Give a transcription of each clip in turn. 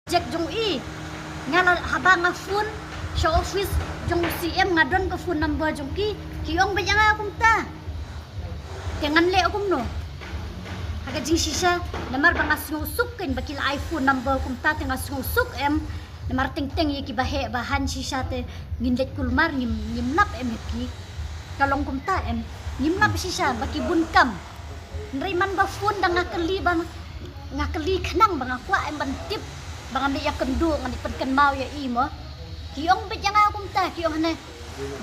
Jack jong i ngala habang nga phone sa office jong CM ngadon ka phone number jong kiong ba nga akong ta tengan le akum no haga jing sisa namar bang asngusuk ken bakil iPhone number kum ta teng asngusuk em namar teng teng ye ki bahe bahan sisa te ngindet kulmar ngimlap em ki kalong kum ta em ngimlap sisa baki bunkam nri man ba phone dang ngakeli khnang bang akwa em ban tip bang andi ya kendu ngani penken mau ya imo kiong bet yang akum ta kiong hana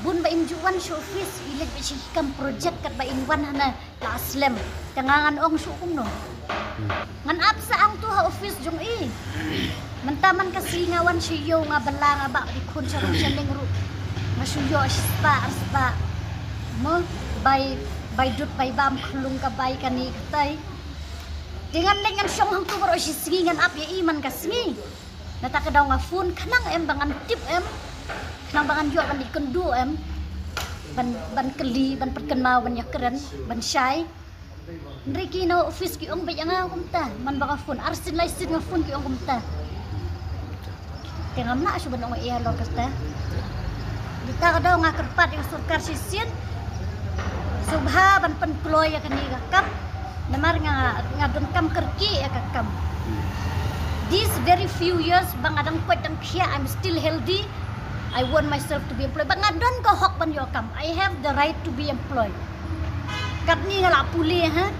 bun ba imjuan sa office ilet ba si kam project kat ba inwan hana la aslem tangangan ong sukum no ngan apsa ang tu ha office jong i mentaman kasingawan siyo nga bala nga ba di kun sa ning ru masuyo aspa mo bay dut bay bam khulung ka bay kani tay dengan lengan syong hang tu baro si singan ap ya iman kasmi nata ka daw nga phone kanang em bangan tip em kanang bangan yo kan dikendu em ban keli ban perken mau ban yakren ban syai nriki no office ki ong bay nga kumta man baka phone arsin laisin nga phone ki ong kumta tengam na su ban ong iya lo kasta dita ka daw nga kerpat yung surkar sisin subha ban penkloy ya kani kap namar nga don kam kerki ya kakam these very few years bang adang kwet dang kya I'm still healthy I want myself to be employed bang adon ko hok ban yo kam I have the right to be employed kat ni ngala puli ha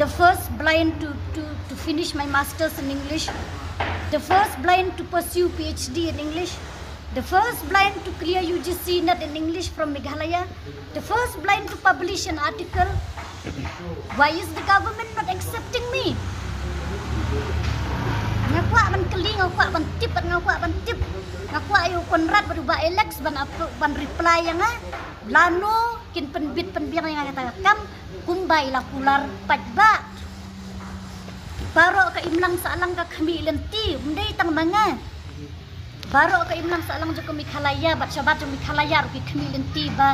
the first blind to finish my masters in English the first blind to pursue PhD in English the first blind to clear UGC net in English from Meghalaya the first blind to publish an article. Why is the government not accepting me? Ngakwa ban keling ngakwa ban tip ngakwa ayo konrad baru ba Alex ban reply yang lano kin penbit penbiang yang kata kam kumbay la pular pajba baro ka imlang sa alang ka kami lenti mday tang mga baro ka imlang sa alang jo Meghalaya bat sabat jo Meghalaya ru kami lenti ba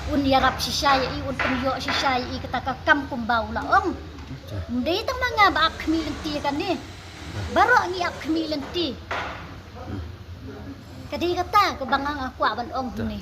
un yarap si syai un penyo si syai kata kam kumbau laong ndai tang mga ba kami lenti kan ni baro ngi ak kami lenti kadi kata ke bangang aku ban ong ni